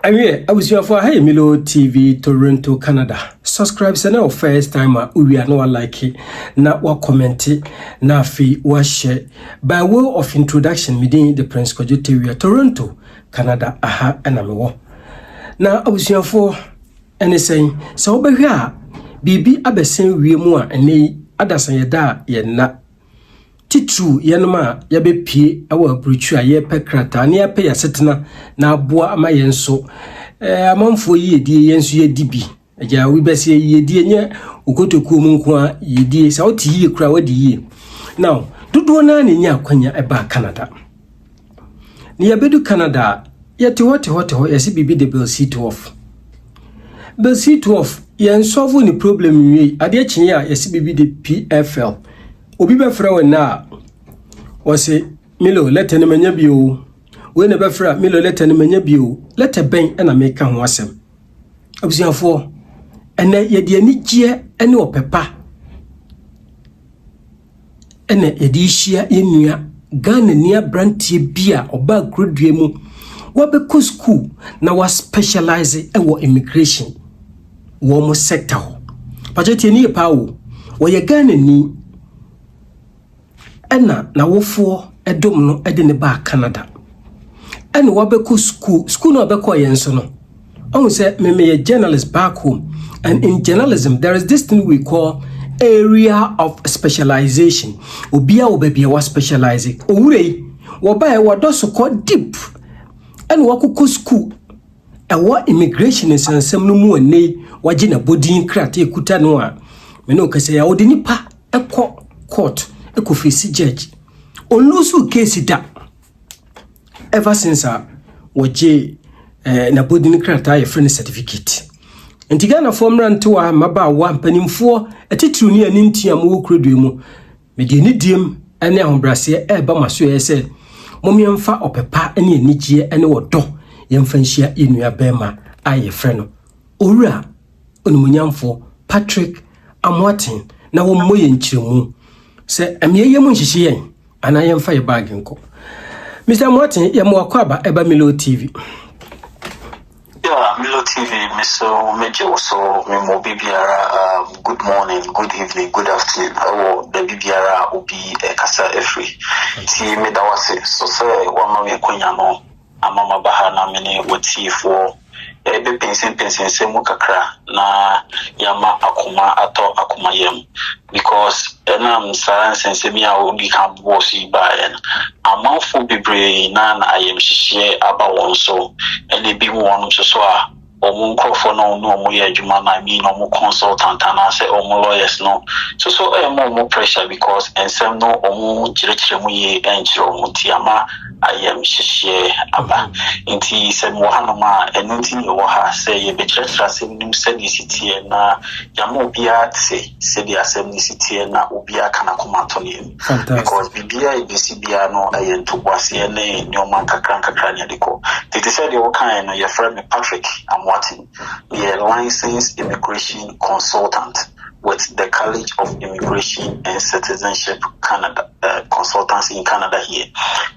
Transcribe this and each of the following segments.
I was your for Hey Milo TV Toronto, Canada. Subscribe now first time we are no like it. Now what comment it, now fee was share. By way of introduction, within the Prince Cojuteria Toronto, Canada, aha and amo. Now I was your for anything. So over here, BB Abesen we more and nay Adasan yada ye na. Titru yanoma yabe pie awa bruchu aye pekrata ne ape ya setena na aboa ama yenso amanfo yedi yenso yedibi aja we bese yedi enye ukotoku mu nko a yedi sa oti yi kura wadi yi now dodo na ne nya kwanya eba Canada ne yabedu Canada yete hote yesi bibi de bill C-12 bill C-12 yensolve ni problem wi ade chin ya yesi bibi de PFL obi be fra na wase Milo letter ne manya bio we ne be fra Milo letter ne manya bio letter ben na meka ho asem abusiafo ene yede ani gie ene opepa ene yede hia enua Ghana nia brantie bia oba grodue mu wabeko school na wa specialize ewo immigration wo mo sector ho budget ni pa wo ye Ghana ni ena na wofo edom no ede ne ba Canada ena wabeko school no wabeko yenso no on say me a journalist back home, and in journalism there is this thing we call area of specialization. Obia obebia wa specializing owurei wo ba e wodo ko deep ena wakoko school e wo immigration nsensem no mu anei waje na bodin krata ekuta no a me no kase ya odi nipa ekọ court ekofisi judge olusu case da ever since waje na bodin krata ye friend certificate Ghana formula ntoa maba wa mpanimfo etitru ni ani ntia mo krodue mu mede ni diem ene ahombrase eba maso yese momiemfa opepa ene anigye ene wodo yemfa nhia enua bema aye frɛ no owura onumunyamfo Patrick Amoaten na wo moye nkyiremu se amiye mu nhihye yen ana yemfa ye bag nko Mr. Amoaten ye mo akwaba eba Milo TV. Yeah, Milo TV, Mr. Major, also, Memo Bibiara, good morning, good evening, good afternoon. Oh, the Bibiara will be a Kasa Efri. See, me that was it. So, say, one of your Quayano, Amama Bahana, many would see for a be pensing, say, Mukakra, na Yama Akuma, Ato Akuma Yem. Because, silence and semi, I will become bossy by an amount for Bibre, none I am share about one so, and it be one to swear. Or for no more Jumana, I mean, no more consultant, and I say, more lawyers, no. So, more pressure because, and some no, or more Jirichimuye and Jiromutiama, I am share about. Inti said Mohanama, and nothing you say, a better trusting said the city and Yamobia say, said the assembly city and Ubia Kanakumatonian. Because Bibia, BCBia, no, I am to Wasiane, no Manka Cranka Craniadico. They said your kind of your friend Patrick, I'm be a licensed immigration consultant with the College of Immigration and Citizenship Canada consultants in Canada here.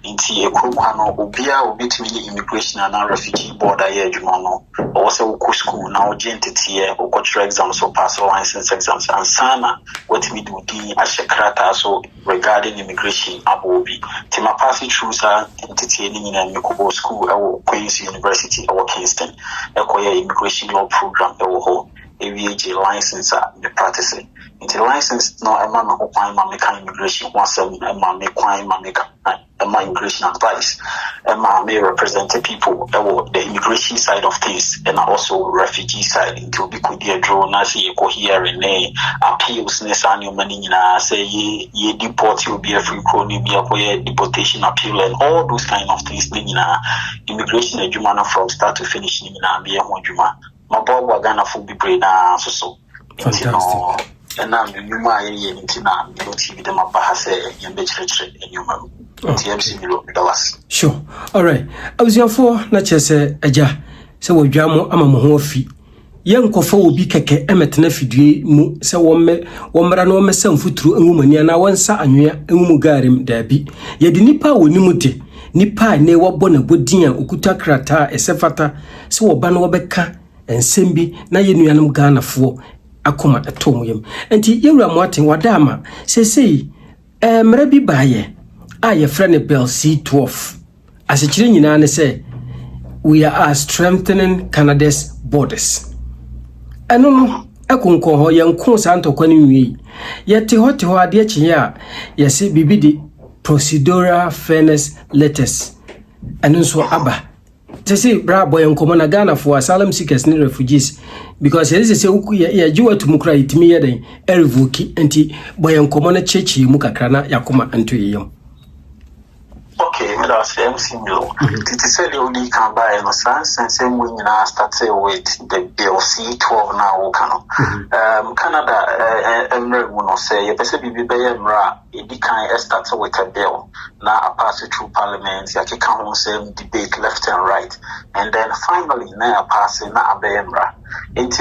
Inti Ekwano Ubia Ubitimi Immigration and Refugee Board here Jumano also school now entity or cultural exams or pass license exams and sana what we do the Ashakrata so regarding immigration abobi. Tima passing through sa entity in Mikobo School or Queen's University or Kingston. Immigration law program AVAG license the practicing. Into license no a man who find my immigration once a man make my immigration advice. May represent the people the immigration side of things and also refugee side until we could draw Nasi here in a appeals Nessanio Manina say ye deport you be a free crony be a deportation appeal and all those kind of things immigration and Jumana from start to finish in be a Juma. My boy Ghana full be brain so. Fantastic. And now you might in Tina, you TV them up Bahase and Betch and you sure. All right. I was your for not just aja. So we jamo ama mo fi. Yen kofo obi keke emetena fidue mu se womra no mesam futuru enwumani na wonsa anwea enwumu garim dabi. Ye de nipa woni mude nipa ne wabɔ na bodin a okuta krata esefata se woba no wobɛka ensɛm bi na ye nuanom Ghanafoɔ akoma etom yam enti yewura moaten wada ama sesei mra bi baaye a ye frɛ ne bill C-12 asekyire nyina ne sɛ we are strengthening Canada's borders eno no ekonkon ho yenko santokwa ne nwi yete ho ade akye a yese bibi di procedural fairness letters eno so aba sese bra boy enkomo na Ghana for asylum seekers and refugees because there is say ya jiwa tumukra itimi yeden revoke enti boy enkomo na chechi mu kakra na yakoma anto yeyam. Okay, me that's MC Milo. It is said you can buy no sense and same when you start with the bill C-12 now Canada Emre will not say you better be Emra it can start with a bill now pass it through parliament ya can same debate left and right and then finally now passing na Emra it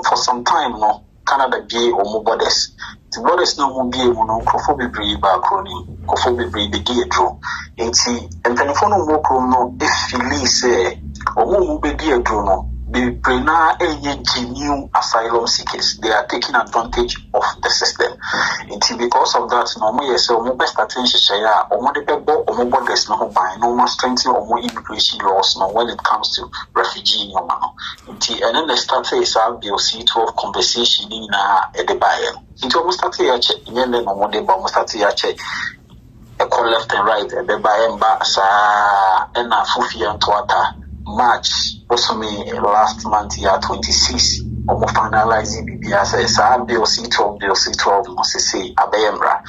for some time no Canada be or borders. The borders no more be no crofobibri ba acronym, crofobibri the gay draw. And telephone no if you say or more be a draw be prena a new asylum seekers. They are taking advantage of the system. Because of that, no more so more best attention share or more the people or more borders no by no more strengthening or more immigration laws no when it comes to refugee no man. And then the start is our bill C-12 conversation in the buyer. It almost started a check, and then no more the almost started a check. A call left and right, and the buyer and a fufi and twata. March also me last month year 26 almost finalizing BBS bill C-12 must say Abeyembra.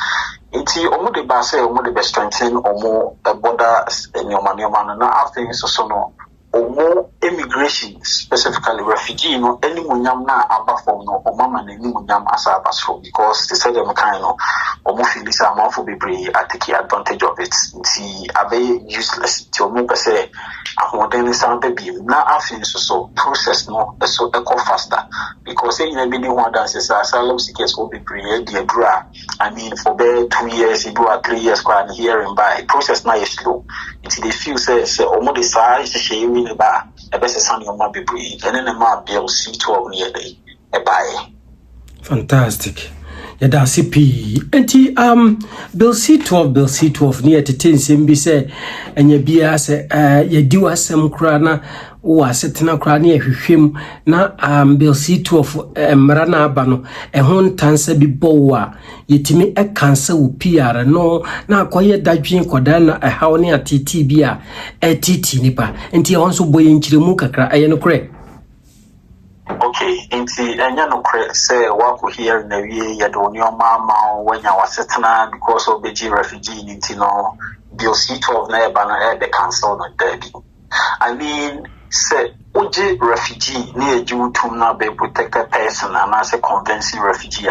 It's almost the base almost the best strengthen or more border in your man and after so no or more immigration specifically refugee no any munyam na aba from no or mama na any munyam asabas from because they said them kind of almost feel this amount for be I take advantage of it. It's abe useless to move say then sound baby now after so process no so echo faster because say you be one that says asylum seekers will be the dra I mean for be 2 years you do 3 years and here and by process now is slow until they feel say almost the size the shame in the bar a best son your mom be breathe and then a man bill C-12 near day a buy fantastic. Yada CP enti bill C-12 near to 10 sembi say enye bia se yedi wasem kra na wo asetena kra na ehwehwem na bill C-12 mra na aba no ho ntansa bi bowo a yetimi ekansa wo PR no na akoye dadwen koda na hawo ne atiti bi a etiti nipa enti ho nso boye nkiremu kakra aye no kre. Okay, inti enya no kre say wako here na wie ya do mama wenya wasetena because of the refugee inti no bill C-12 na eba na the cancel no debi. I mean say oje refugee na eju tum na be protected person and as a convincing refugee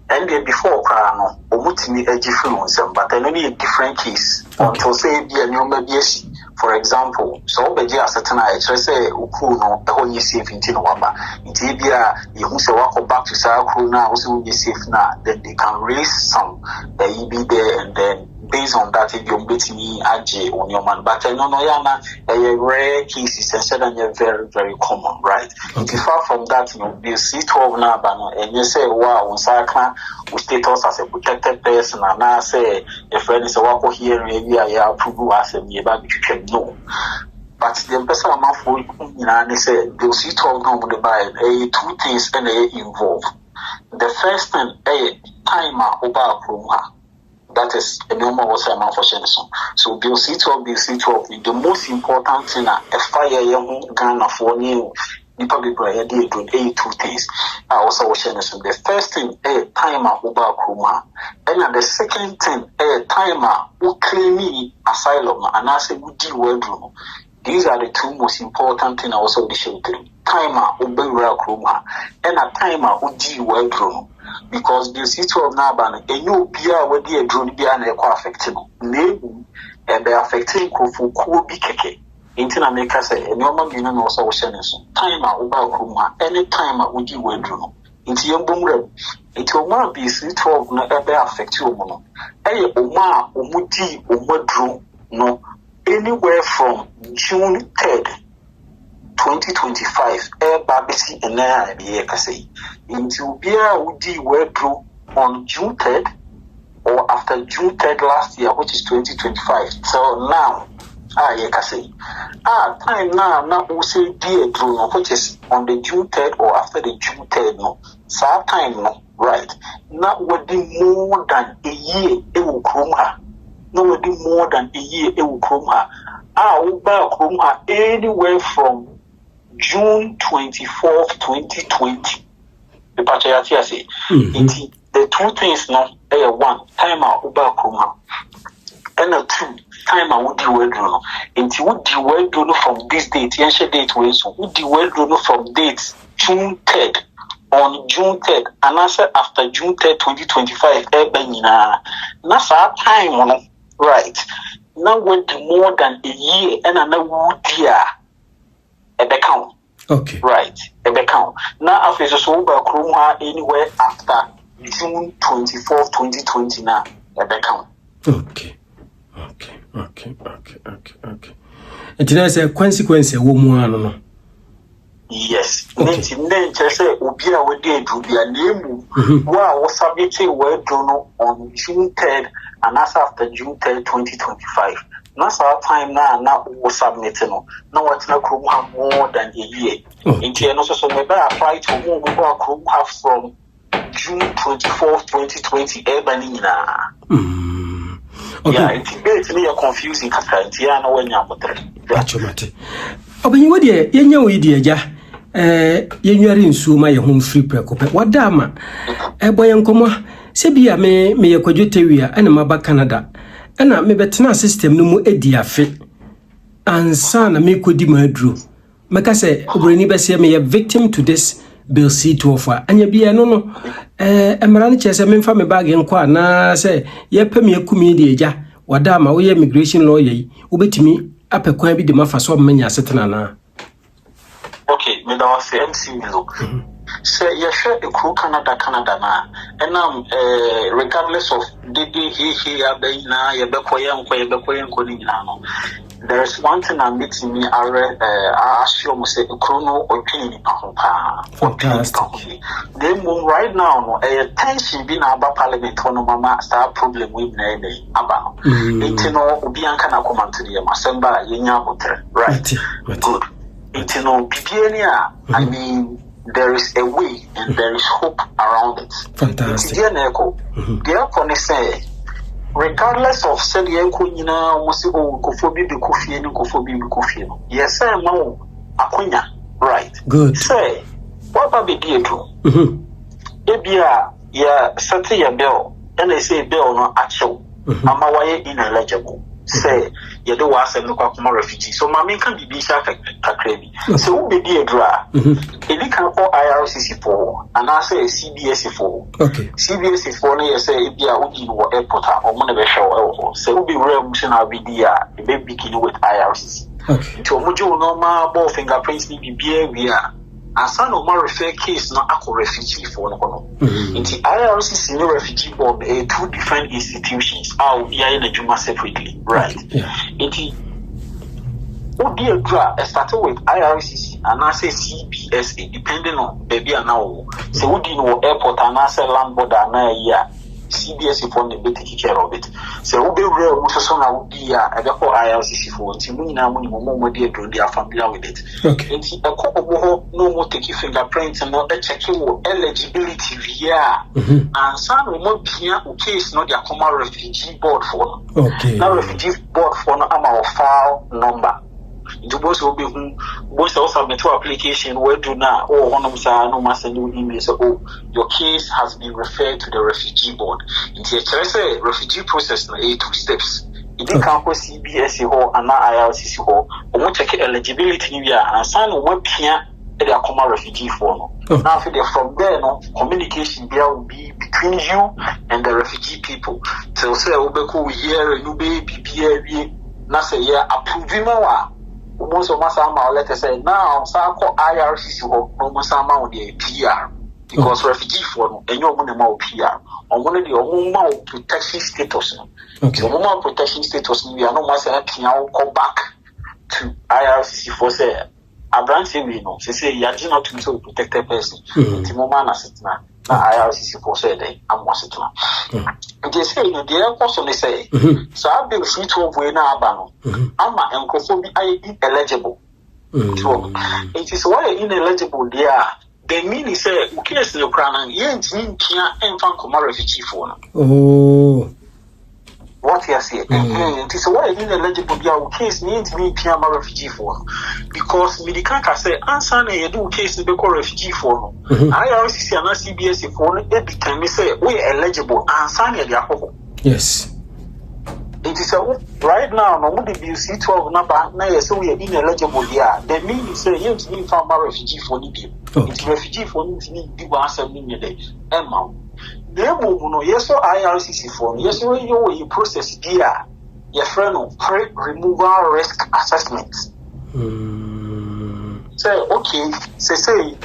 and before kra no omutimi eji fluence but any different case until say be a nyoma bi esi. For example, so beji asetena I say ukru no e ho nyi safe inti no waba inti bia yehu se wako back to sa ukru na wo se wo nyi safe na then they can raise some be there and then based on that if you betimi aje on your man but no yana a rare cases and said and very very common right. Okay. Far from that you C-12 na ba no and you say wow on sa kan we status as a protected person and I say a friend is a wako here maybe I approve as a nearby you no. But the person I'm for they say the C-12 no would buy two things and they involve. The first thing timer over promo. That is a normal was a man for Shenson. So bill C-12 the most important thing a fire young Ghana for new Nipa Bibra did two things. I also was Shenson. The first thing a timer over Kruma. And the second thing a timer who claim me asylum and I say would deal well. These are the two most important things I also show timer over Kruma and a timer who deal well. Because the C-12 now ban and you be where the drone be an equal affecting name and they affecting Kofu Kobi Keke. Intina make us say, and your mom, you know, also Shenison. Timer about Kuma, any timer would you wear drone. Into your boom rem. It will not be C-12 no ever affect you. Oma, Umuti, Umadru, no anywhere from June 3rd 2025 babisi and I say into beer would be well through on June 3rd or after June 3rd last year, which is 2025. So now time now we say dear through, which is on the June 3rd or after the June 3rd, no. So time no, right. Now would be more than a year it will come her. No would be more than a year it will come her. Will buy come her anywhere from June 24th, 2020. The patriarchy say the two things now one time out Uber Kuma and a two time I would do well into would do well from this date, ancient date way so would do well from dates June 3rd on June 3rd and answer after June 3rd 2025 that's our time right now went more than a year and another year at the count. Okay. Right. At the count. Now after so Kruma anywhere after June 24th, 2020 now at the count. Okay. And there's a consequence a woman no. Yes. Then just say Ubia we did to be a name was submitted well done on June 3rd and that's after June 3rd, 2025. That's our time now we submitting no. Now what's not have more than a year. In Tiano so maybe apply to more we have from June 24th, 2020 Ebanina. Okay. Yeah, it's me confusing Tiano when you're Gotcha. Obin what dear, we dear ja. Yenyari nsuma ye home free prekope. Wadama. Boy nkomo se bia me yakwadwote wia ena maba Canada. Ena me betena system no mu edi afe. Ansa na me kodi madru. Meka se obrani bese me ye victim to this bill C-12. Anya bia no emra ne chese me mfa me bag enko na se ye pam yakumi de eja. Wadama wo ye immigration lawyer yi. Obetimi apekwan bi de mafa so manya setena na. Okay, me da was MC Milo. So you share a crew Canada na and regardless of did he abena yebekwa no. There is one thing that makes me assume say a chrono opinion fantastic. Then right now no tension being about parliament on mama start problem with about it no obi anka na come to the assembly yenya botre right good. I mean, there is a way and there is hope around it. Fantastic. Therefore, say, regardless of say the echo, must go kofobi be kofi and kofobi be kofi. Yes, sir, no, akunya, right? Good. Say, what about the deal too? Ebia, yeah, settle your bill, and they say bill no actual. Ama why ineligible. Say you do was and look at refugee. So my main can be crazy. So who be the draw? If you can call IRCC for and I say CBS for CBS is for you say if you are in what airport or money show so will be real mission I'll be there a baby begin with IRCC. Okay. To Mojo normal ball fingerprints be we are. And some of my refer case not a refugee for no. In the IRCC no refugee board two different institutions. I'll be in a Juma separately, right? In the dear draw started with IRCC and I say CBSA depending on baby and now. So we didn't know airport and I say land border and CBS for the take care of it. So we be real so now would be a for IRCC for until now more dear they are familiar with it. Okay. And a couple no more take fingerprints and not checking eligibility via and some remote case not their common refugee board for now refugee board for our file number. It was will be most also submit to application where do now or one of them no master new email so your case has been referred to the refugee board. It's a refugee process na 2 steps. It can go CBS or an IRCC or check eligibility and sign one peer they are common refugee form. Now from there no communication there will be between you and the refugee people. So say we here you be na say approving most of us are let's say now so IRCC or almost amount the PR because refugee for and your money more PR on one of the protection status. So more protection status we are no more saying go back to IRCC for say a branch we know say you are not to protected person. The moment na IRCC for say they am wasitna. They say no the person they say so I be C-12 we na aba no ama enkofo bi ayi eligible. So it is why ineligible there. They mean is say case no crown yent mean pia enfan come refugee for no. Oh. What you say? It is why ineligible there case yent mean pia refugee for because medical can say answer na you do case be call refugee for no. IRCC and CBS for no e become say we eligible answer na dia akoko. Yes. It is right now, no would be C-12 number. Now, so we are ineligible here. The mean is say, you need found a refugee for Libya. It's refugee for Libya. People are saying, Emma. No, yes, so IRCC for yes, so you process here. Your friend pre-removal risk assessment. Say, okay, say,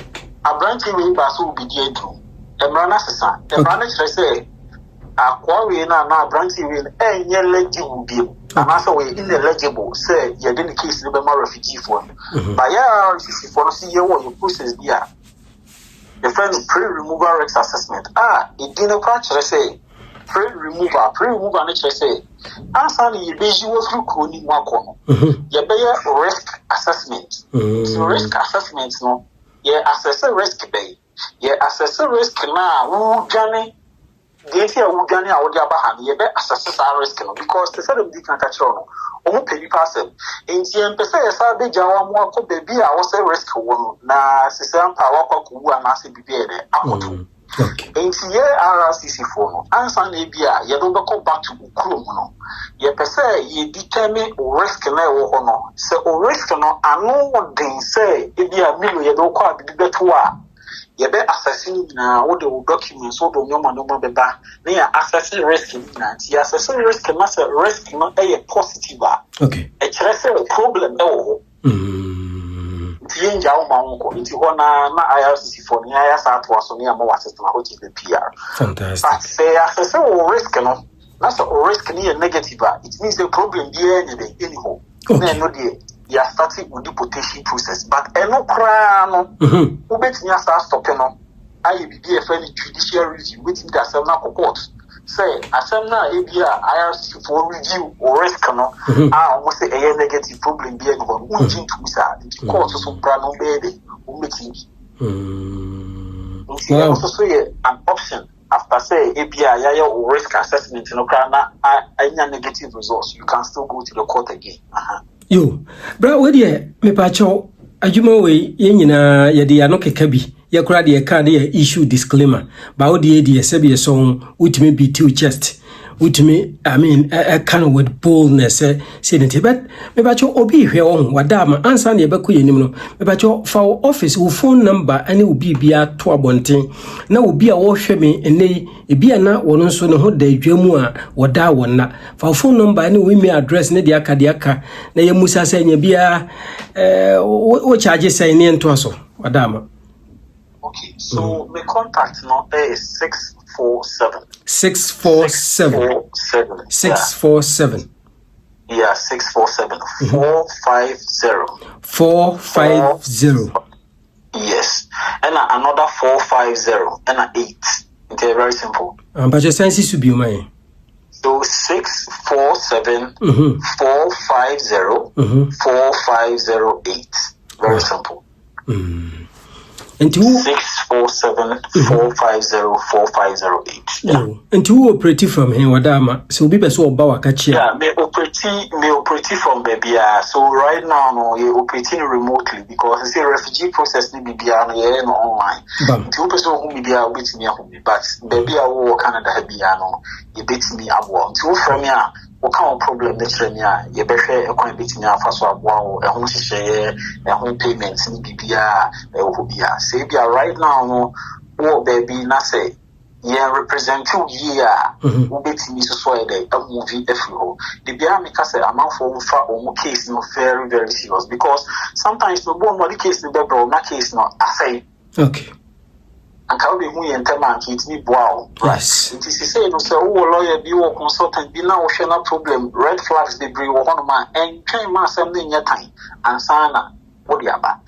a branch will be there too. Emrana Sasa, Emrana say. Aquari na branching will eligible be and also we ineligible say you didn't case the refugee for by IRCC for see you process there the friend pre-removal risk assessment it didn't catch say pre-removal nature say answer you be you through koni mwako you be risk assessment so risk assessment no you assess risk bay you assess risk na who gane the idea we gani our Jabahan, ye be assess our risk because the sort of different catcher no pay person. In the emphasis, I be Jawa more could be I was a risk one na Sisam Power Cook and Nasi Bibiere. In the RRCC phone, answer Nabia, ye don't go back to Ukrumono. Ye per se, ye determine risk no honor. So risk no, I know what they say, if you are million, you don't quite be better. You be assessing now all the documents, all the normal beba. They are assessing risk in that. You assessing risk, master risk not a positive. Okay. A problem. Oh. Change our mango into one IRCC for the ISR was on your more system, which is the PR. Fantastic. But say assess risk, no, that's a risk near negative. It means the problem there anyhow. Okay. No, dear. You are starting with the deportation process, but no crown. Who makes me start stopping on? I be a friendly judicial review, waiting the assembly court. Say, assembly IRC for review or risk. No, I almost say a negative problem being on one thing to the court of some brand baby who makes it. Also say an option after say API or risk assessment in Ukraine, any negative results, you can still go to the court again. Yo, bra we de me pa cho adwuma we ye nyina ye de anokeka bi ye kura de ka de issue disclaimer ba wo de de se be so utimi be to chest utimi I mean kind of with boldness say the but me ba cho obi hwe won wada ma ansa na ye beko yenim no me ba cho fa office wo phone number ane obi bia to abonten na obi a wo hwe me ene ebi ana wono nso ne ho da adwamu a wada wonna fa phone number ane wo email address ne de aka na ye musa say nya bia wo charge say ne ento aso wada ma. Okay, so my contact number is 647. 647. 647. Yeah, 647. 450. 450. Yes. And another 450 and 8. It's very simple. But your sense should be mine. So 647 450 4508. Very simple. And 647 450 4508. Yeah. And to operate from here, Wadama. So be so about catching. Yeah, me operate from baby. So right now, no, you operating remotely because it's a refugee process. Ni baby, no online. Two person who me there with me home, but baby, I will Canada baby, no, you beat me up. Two from here. What kind of problem next year? You better a coin between your first one, a home share, a home payments, and BBR, say, right now, no, baby, not say, yeah, represent 2 years, who bet me to sway a movie if you hold. The BR make us a amount for case, no, very, very serious because sometimes no one case, the better, not case, not, I say, okay. and can be who and tema and it me wow. Right. It is say no say oh lawyer be or consultant be now share no problem. Red flags they bring one man and train man something in your time and sana.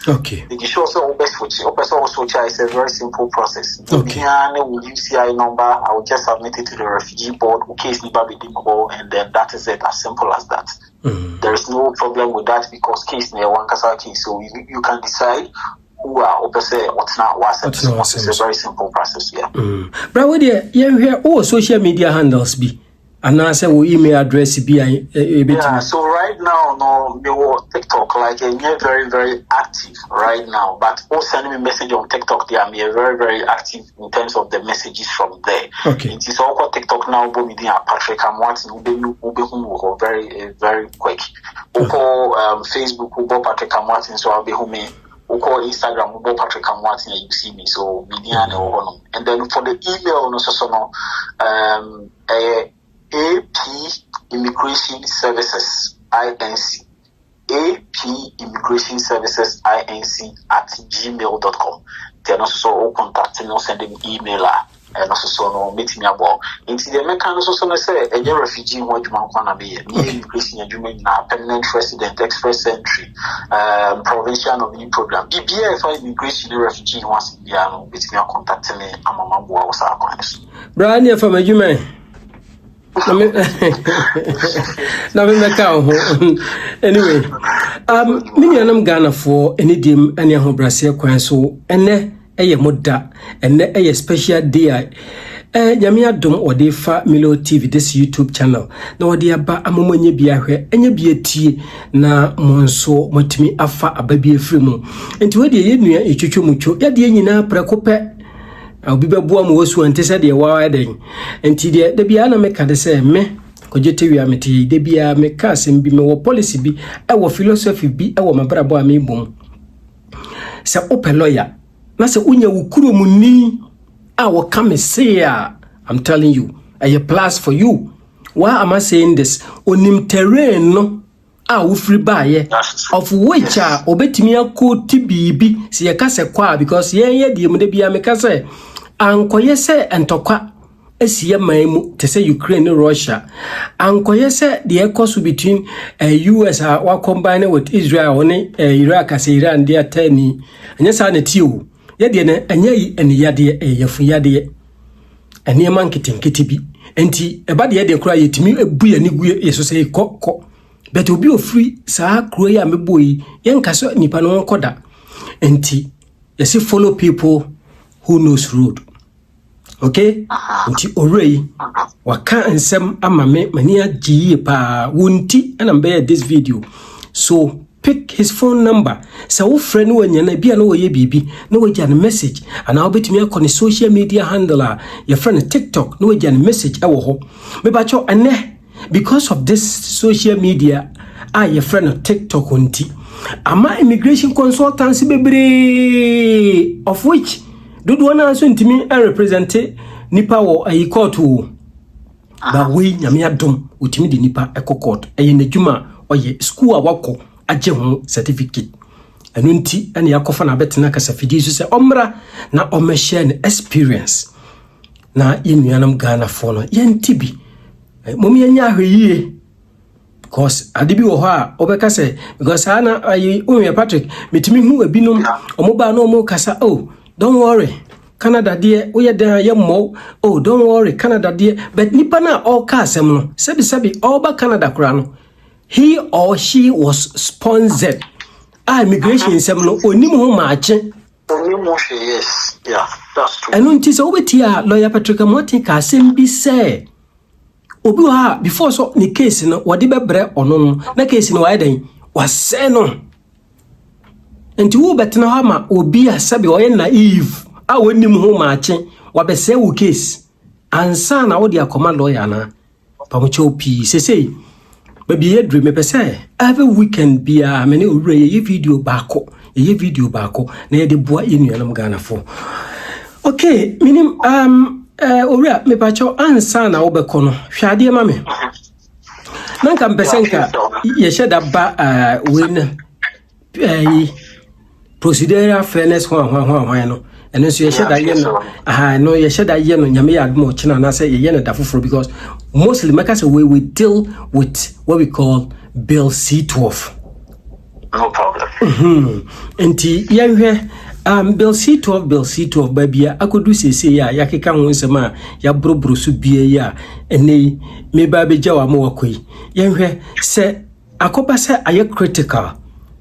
Okay. The show so best for you. Also, it's a very simple process. Okay. With UCI number, I will just submit it to the refugee board. Case never be deniable, and then that is it. As simple as that. There is no problem with that because case near one casa case, so you can decide who are what's not what's. It's a very simple process. Yeah. But what you hear all social media handles be. And I say we email address be yeah, so right now no me TikTok like very very active right now, but also sending me message on TikTok they are very very active in terms of the messages from there. Okay. It is all TikTok now but me Patrick I'm watching ube very very quick. Oko Facebook ube Patrick I'm watching so I'll be home. Oko Instagram ube Patrick I'm watching you see me so media and then for the email no so no AP Immigration Services INC AP Immigration Services INC at gmail.com. They are also contacting us, sending email and also no meet me about. Into the mechanism also say a refugee what you want be immigration na permanent resident express entry provincial of new program. BBF immigration refugee wants to be meet me contacting me amama bo was our plans. Brian from a na me meka ho anyway me nyanam Ghana for any dim any ahobrase kwan so ene eye moda ene eye special day nyame adom ode fa Milo TV this YouTube channel na ode aba amomonye bia hwe enye bia tie na monso motimi afa ababia frimu enti we de ye nua etwetwomucho ya de nyina prekope obi beboa mo wasu ante se de wa den enti de bia na meka de se me kojete wi ameti de bia meka asem bi me wo policy bi e wo philosophy bi e wo mabrabo a me bom se open lawyer na se unya wukuro mu ni a wo come say I'm telling you a plus for you. Why am I saying this? Onim terrain no a wo free buy of which obetimi akoti bibi se ye ka se kwa because ye de mu de bia meka se ankoye se entokwa esiye maimu te say Ukraine and Russia ankoye se the course between US wa combine with Israel oni Iraq as Iran dia tani anya sa na tiwo ye de na anya yi eni yade yefu yade eni man kitinkiti bi enti eba de de kura yetimi ebu ya ni gu yeso say ko but obi ofri sa kuro ya meboyi yen kaso nipa no koda enti yesi follow people who knows road. Okay? Nti orei waka nsem amame mani agiye pa wunti anambe this video. So pick his phone number. Sa wo friend wo nyana bia na wo ye bibi na wo gya message ana obetimi akọ social media handler your friend TikTok na wo gya message e wo ho. Me ba cho ane because of this social media your friend TikTok unti ama immigration consultancy bebre of which do one answer ntimi represent nipa wo ayi court wo ba we nyame adom utimi di nipa court eye nadwuma oye school awako agye ho certificate anu nti ene yakofa na betena kasa fidi so se omra na omehye experience na yenuanam Ghana for no yentibi mom yenya ahweye because adibi wo ho a obeka se because ana ayi onwe Patrick metimi hu abinom omoba na omo kasa oh don't worry Canada dear we are ye mo oh don't worry Canada dear but nipa na all ka asem no sebi all ba Canada kura no he or she was sponsored immigration sem no onim ho maache yes yeah that's true enu nti se obeti a lawyer Patrick Martin ka asem bi se obi ha before so ni case no wode bebre ono na case no wa den wase no enti wo betena ha ma obi a sabi o ye naive a wonim ho maache wabese wo case ansa na wo de akoma lawyer na pamocho pi sesei baby ye dream me pese every weekend bia me ne owure ye video baako na ye de boa yenuanam Ghana for okay minim owura me pacho ansa na wo beko no hwade ma me nanka mpesenka ye sheda ba when procedural fairness ho no And so you said that no, you said that you know nyame admo china na say you da foforo because mostly makers we deal with what we call bill C-12. No problem. Enti yanhwe bill C-12 babia akodu sese ya yakeka ho nsema ya brobro so bie ya ene me ba beja wa mo wakoi yanhwe se akoba se aye critical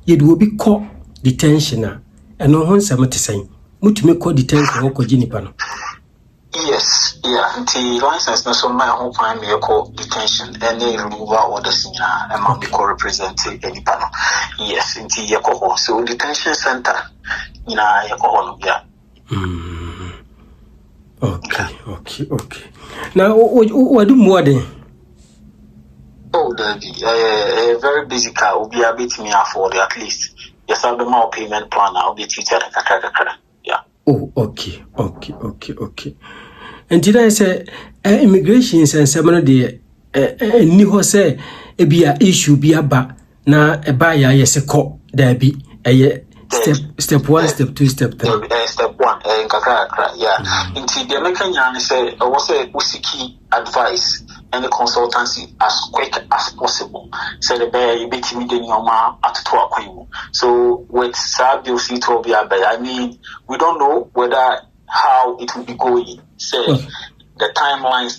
ye do obi call detention a eno ho nsema tesan mutumi call detention ko ginipa no. Yes, yeah. The license no so my whole time me call detention any removal orders in and might be call representing any panel. Yes, into your so detention center in your yeah. Okay. Now what do more than? Oh, a very busy car will be a bit me afford at least. Yes, I'll be more payment plan. I'll be teacher. Yeah. Oh, okay. And did I say immigration and seminal de ni ho say e bia issue bia ba na e ba ya yes ko there be step 1 step 2 step 3 step 1 kakra yeah inti the American say was a usiki advice and the consultancy as quick as possible so the bear you bet me the nyoma atoto akwan so with Bill C-12 I mean we don't know whether how it will be going say the timelines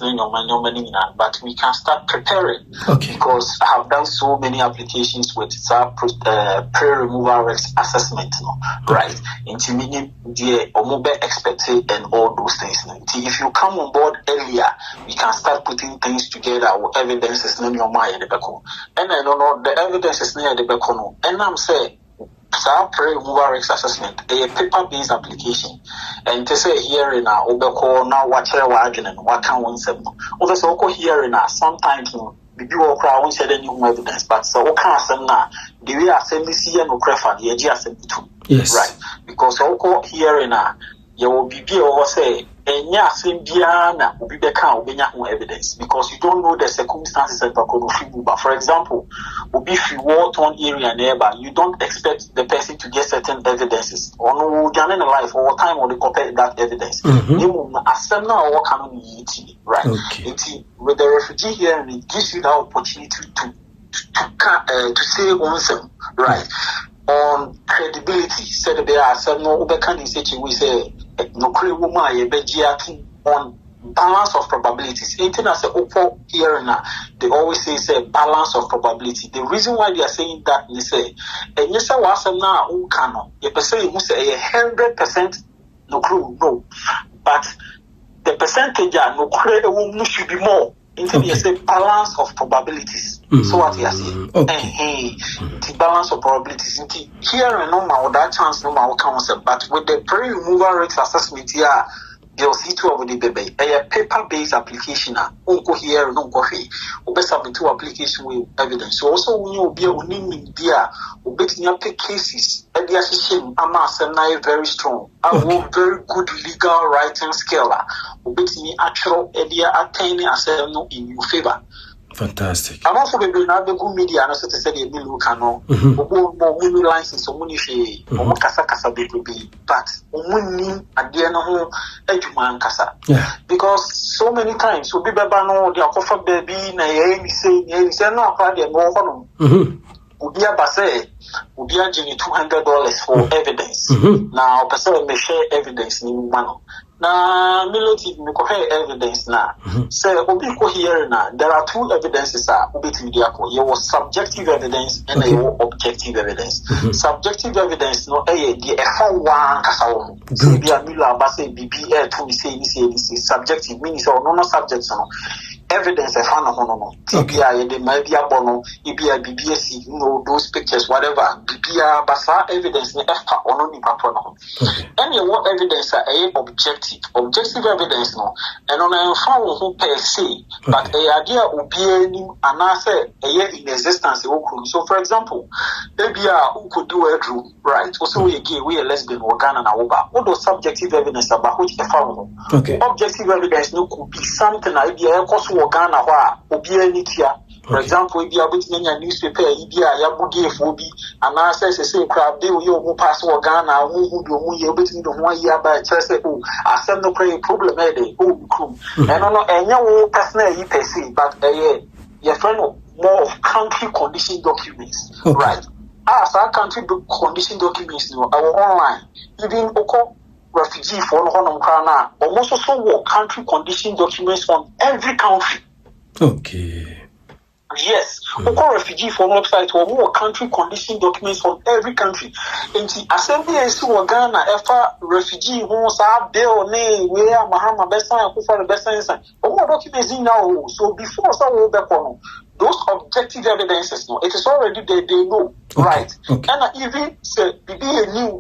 but we can start preparing because I have done so many applications with pre-removal risk assessment right into meaning the mobile expected and all those things. If you come on board earlier we can start putting things together with evidences in your mind and I don't know the evidence is near the back and I'm saying pre-removal risk assessment a paper-based application and to say hearing now obeko now watch and what can one say also hearing now sometimes bibi wo kra won share any evidence but so what can say na the way assembly see no prefer the ag assembly too right because so hearing now you will be say enya asembia na obi beka obenya ho evidence because you don't know the circumstances and but for example obi fi war torn area neighbor you don't expect the person to get certain evidences or no journey in life or time on the compare that evidence assembly or what can be right with the refugee here and it gives you the opportunity to say oneself right on credibility said there are some no can say we say no create woman ye bejiatu on balance of probabilities. Anything as a opo here now, they always say balance of probability. The reason why they are saying that they say and yes I was now who cannot you say you say 100% no clue no but the percentage no create a woman should be more. It's a balance of probabilities. So what you are saying? The balance of probabilities. Here and normal that chance normal concept, but with the pre-removal risk assessment here, you'll see two of the baby. A paper-based application. Unko here and unko here. We submit two application with evidence. So also when you be a there, we bet in your cases. And the association am very strong. I want very good legal writing skill. We bet in actual idea attaining as in your favor. Fantastic. I'm also going to have a good media and also to say the Milo cano. More license or money she or Kasa baby, but money at the end of Edgeman Kasa. Because so many times we be babano, the offer baby, na say no, I more. Ubia Basse, Ubia Jimmy $200 for evidence. Now, person may share evidence in Mano. Now, Miloti, me compare evidence now. Say, Ubiko here now, there are two evidences. Ubiti Diako. There was subjective evidence and there was objective evidence. Subjective evidence, no, the F1 Casao. So, be a Mila Basse, BBL, to say, subjective, meaning so no subjects. Evidence a fan of no. TBI, the media bono, EBI, BBSC, those pictures, whatever. BBI, Basa evidence, F or no papono. Any what evidence are objective evidence, no. And on a found who per se, but a idea will be an answer a year in existence. So, for example, BBI who could do a room, right? Also, we gay, we a lesbian or Ghana and Oba. All those subjective evidence about which the found. Objective evidence no could be something idea. Ghana wa obi anitia For example, if you are waiting in a newspaper, if you are boogie phobia, and I say crab bill, you pass or Ghana, who do you waiting the 1 year by Chelsea, I send no problem, crew. And I know, and your personal you per se, but your friend more of country condition documents, right? As our country condition documents, our online, even refugee for Honam Krana, almost also country condition documents from every country. Okay. Yes, refugee for website or more country condition documents from every country. In the assembly is to Ghana, refugee who are bill name where Mahama Bessan and Kufa the Bessan, or more documents in now. So before some back on those objective evidences, no, it is already they know, right? And even say be a new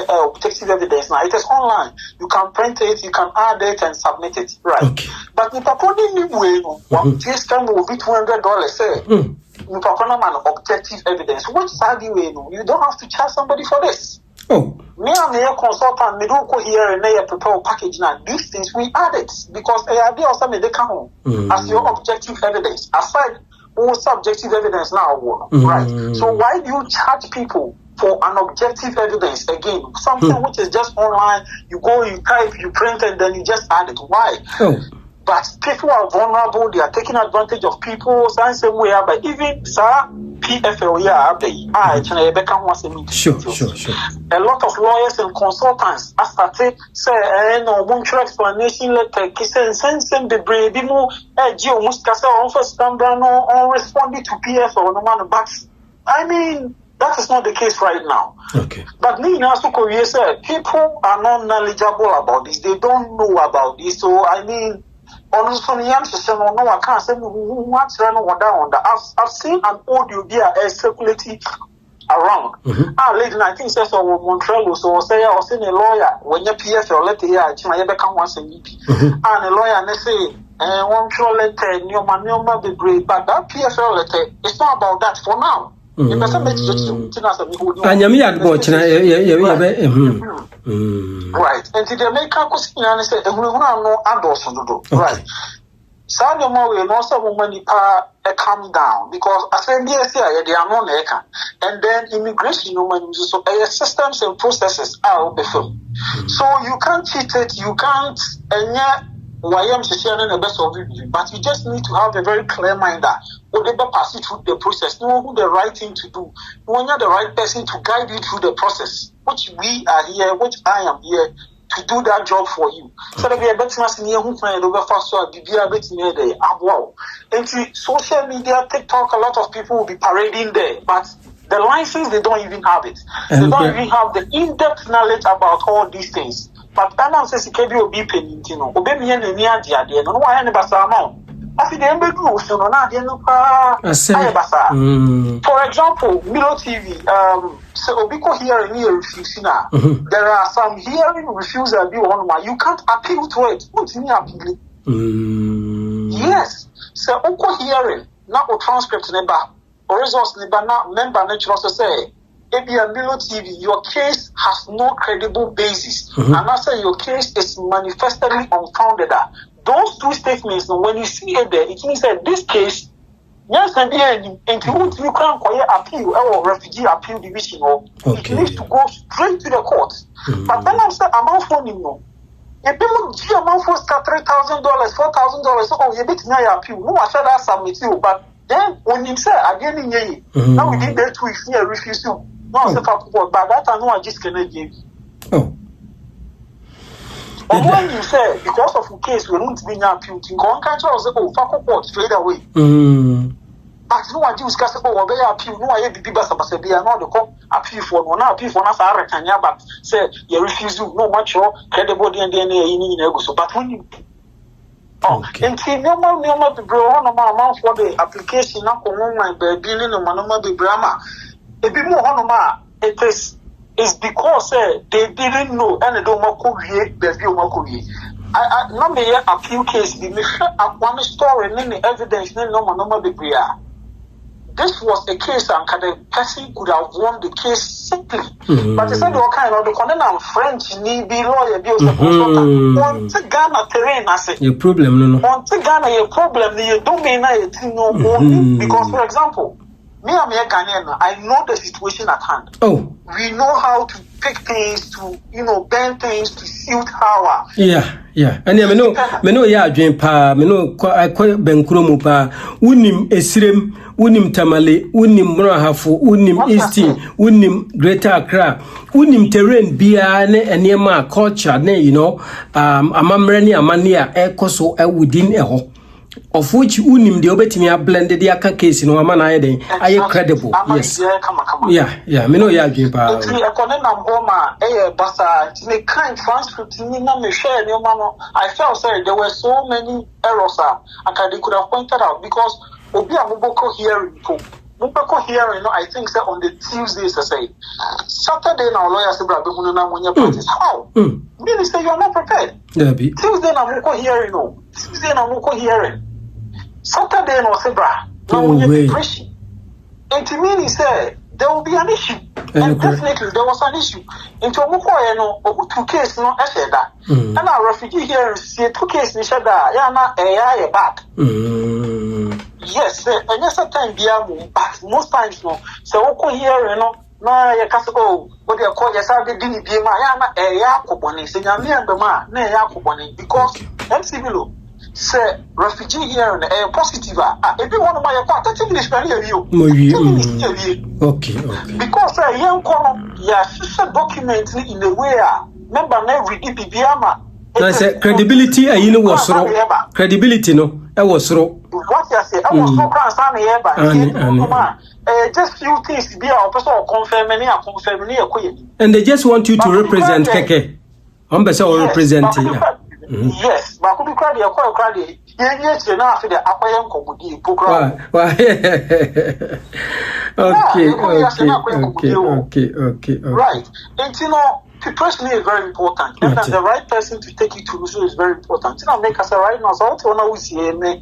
objective evidence now. It is online. You can print it, you can add it and submit it, right? But the Paponi way, this time will be $200. Say, you an objective evidence. Which side you don't have to charge somebody for this. Me and the consultant, me don't go here and they prepare a package now. These things we add it because they also made the count as your objective evidence. Aside all subjective evidence now, right? So why do you charge people for an objective evidence again? Something which is just online, you go, you type, you print, and then you just add it. Why? But people are vulnerable, they are taking advantage of people, same way, but even PFL, sure. A lot of lawyers and consultants as started say, no, one explanation letter, send the brave, Geo Muscasa, on first on responding to PFL, no man, but I mean, that is not the case right now. But me now, Korea said, people are not knowledgeable about this, they don't know about this, so I mean, honestly, I can't say what's running down. I've seen an audio there circulating around. Late 19 says of Montreal, so say I was in a lawyer when your PFL letter here, I become once a week. And a lawyer and they say, Montreal letter, your man, be great, but that PFL letter, it's not about that for now. Right. And the American question say, no adults, right? Sadio Mowe also money calm down because as NDSA they are non eka, and then immigration so systems and processes are open. So you can't cheat it, you can't YM sharing the best of it, but you just need to have a very clear mind that whatever pass you through the process, know who the right thing to do, when you're the right person to guide you through the process, which we are here, which I am here to do that job for you. So that we are better near who find over fast so be a bit near there. Wow. And see, social media, TikTok, a lot of people will be parading there, but the license they don't even have it. They don't even have the in-depth knowledge about all these things. But Anna says it can be a penny, obey me and the near the no one any basama. I think the embedded so not for example, Milo TV, so Obiko hearing here refusing now. There are some hearing refusal be on you can't appeal to it. What's in appeal? Yes. So Oko hearing, not a transcript neighbor, or resource neighbor, not member nature also say. ABM Milo TV, your case has no credible basis. And I say your case is manifestly unfounded. Those two statements, when you see it there, it means that this case, yes, and you can't appeal or refugee appeal division, or it needs to go straight to the court. But then I'm saying, I'm out for you. If people G amount for $3,000, $4,000, oh, you bet me appeal. No, I said that submit you, but then when you say again in ye, now we did that to if you refuse you. No, I said, but that I know I just cannot give. But when you say because of the case we won't be appeal, you can't say, oh, fuck court straight away. But no one discuss oh, obey appeal, no, I be best about be another call appeal for no appeal for us, but say you refuse you, no much your credible and DNA in so. But when you and see, no more to grow on amount for the application, not on my baby, no man, be grammar. A bit more on it is because they didn't know and they don't create the view. I not me appeal case, be me a one story, and the evidence, no man, be this was a case and the person could have won the case simply. But they said all kind of the condemned French need be lawyer be also consultant. On to Ghana terrain, I say. Your problem, no. On to Ghana, your problem, you don't mean I know because, for example, me, I'm a Ghanaian. I know the situation at hand. Oh. We know how to pick things, to bend things to suit our. Yeah. And me know ya adwen pa, me know akwa benkuro mu pa. Unim esrem, unim tamale, unim mrahafo, unim easting, unim Greater Accra, unim terrain bia ne enema culture ne amamre ne amania ekoso within eho. Of which unim de obetimi a blended the aka case no ama na yeden aye credible. Yes. Yeah, me know ya adwen pa. I felt sorry there were so many errors and they could have pointed out because obi amuboko hearing I think say on the Tuesday say Saturday now lawyer say bra be hunu na monya practice how minister you are not prepared. Tuesday na moko hearing Tuesday na moko hearing Saturday no say bra na monya depression and to me say there will be an issue. And definitely there was an issue. Into Moko, 2 cases no that. And our refugee here see 2 cases ni shada ya na AI back. Yes, and yes at time but most times no. So Oko here na ya kasa what they call yes didn't be ma ya na AI kuboni. Se nyame ambema na AI kuboni because MC Milo say refugee here and positive everyone of my 30 minutes per year. Okay. Because young kono ya document in the way member na read bibiama. Na say credibility was wrong. Credibility no was wrong. What you say I was so cross just few things be our person confirm and they just want you to represent keke. Represent. Yes, but could be crowd yes, now after the aquarium comedy program. Okay. Right. And preparation is very important. And the right person to take you to the show is very important. Make us a right now. So I want to see me.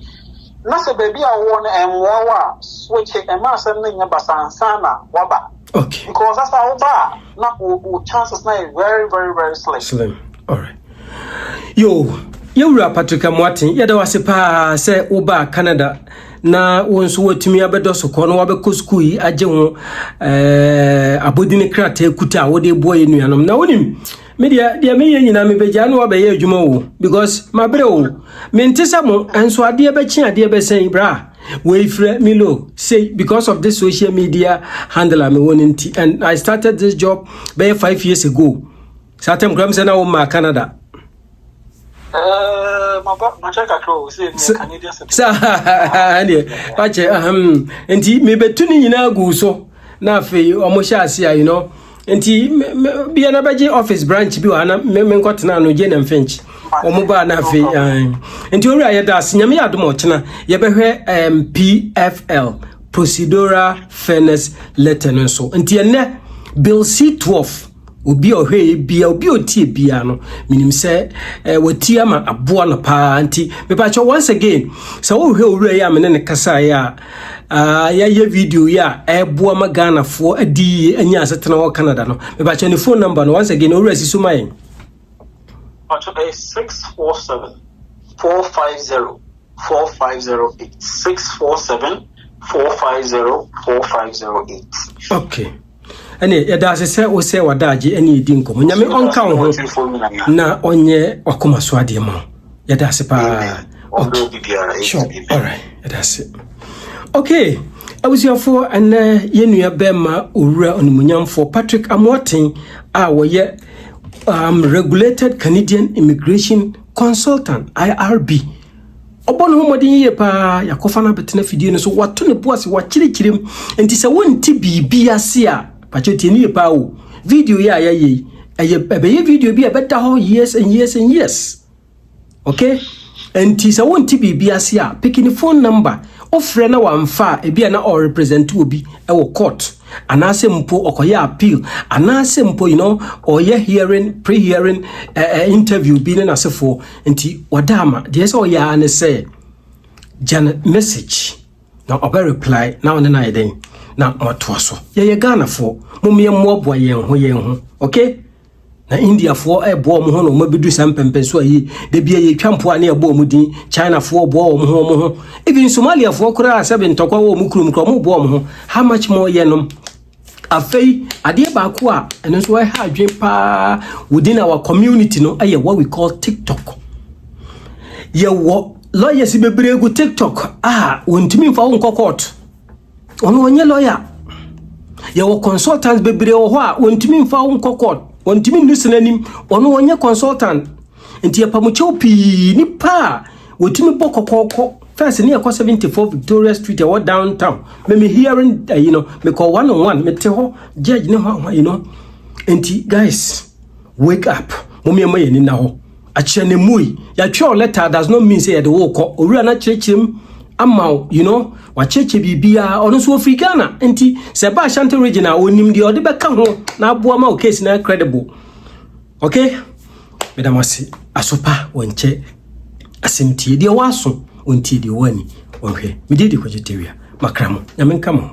Nasa baby I want and wawa switch and master name sana waba. Okay. Because that's how bad. Not chances now very, very, very slim. All right. Yewura Patrick Amwati yada wase pa se uba Canada na wonso wotumi abedoso ko no wabeko school yi age ho abodini krata ekuta wo de boy nuanom na wonim media dia me nyina me beja no wabe ye adwuma wo because mabre wo mentisa mo enso ade be chi ade be sen bra we free Milo say because of this social media handler me woninti and I started this job by 5 years ago satem gram se na wo ma Canada my check across Canadian enti me betuni nyina gu so na afei omosha asia enti bia na baje office branch bi wa na me nkotena no je na mfenchi omoba na afei enti ori ayeda asinyame ya domo chena ye behwe PFL procedural fairness letter no so enti ene bill C-12 obi ohwe bia obi otie bia no minim se watia ma aboa no pa anti me pa once again so ohwe owura ya me ne kasa ya ya video ya eboa ma Ghana fo adi anya asetena wo Canada no me pa ni phone number no once again owura sisu mai 647 450 4508 647 450 4508. Okay. Ene yada se o se wadaje ene edi nkomo nyame onka ho na onye wakoma so ade ma yada se pa okay. All right yada se okay abusiafo ene yenua bema owura onimunyamfo Patrick Amwoten a woye regulated Canadian immigration consultant IRB obono homodin ye pa yakofa na betena fidie no so wato ne boase wakirikirem enti se wonti bibia se a pachoti ni pa o video ya ye ebe video bi abeta ho years and years okay enti se wonti bibia se a pick the phone number ofre na wamfa ebia na or represent obi e wo court anase mpo okoya appeal anase mpo oye hearing pre-hearing interview bi na sefo enti wadama de se oya ne say Janet message na obe reply na one na yeden na mato so ye Ghana fo mumye mmobo yen ho okay na India fo ebo mo ho no mabidu sampempe so yi de bia ye twampo ane ebo mo din China fo bo mo ho even Somalia fo kura 7 ntokwa wo mu kurum kro mo bo mo ho how much more yenom afei ade ba ko a eno so ha adwen pa within our community no aye what we call TikTok ye wo lawyers bebre go TikTok wontimi mfa wo court ono onye lawyer ye wo consultants bebre wo ho a wontimi mfa wo court wontimi nusena nim ono onye consultant enti ye pamucho pi nipa wotimi bokokoko first near 74 Victoria Street or downtown me hearing me call one-on-one me te ho judge ne enti guys wake up mummy ma yeni na ho achene mui ya twa letter does not mean say the work owura na chechim amau wa cheche bibia ono so Africana enti se ba Ashanti regional onim de ode beka ho na aboa ma case na credible okay medamasi asopa wonche asemtie de waso onti de wani wonhwe medidi ko jeteria makramo nyamenka mo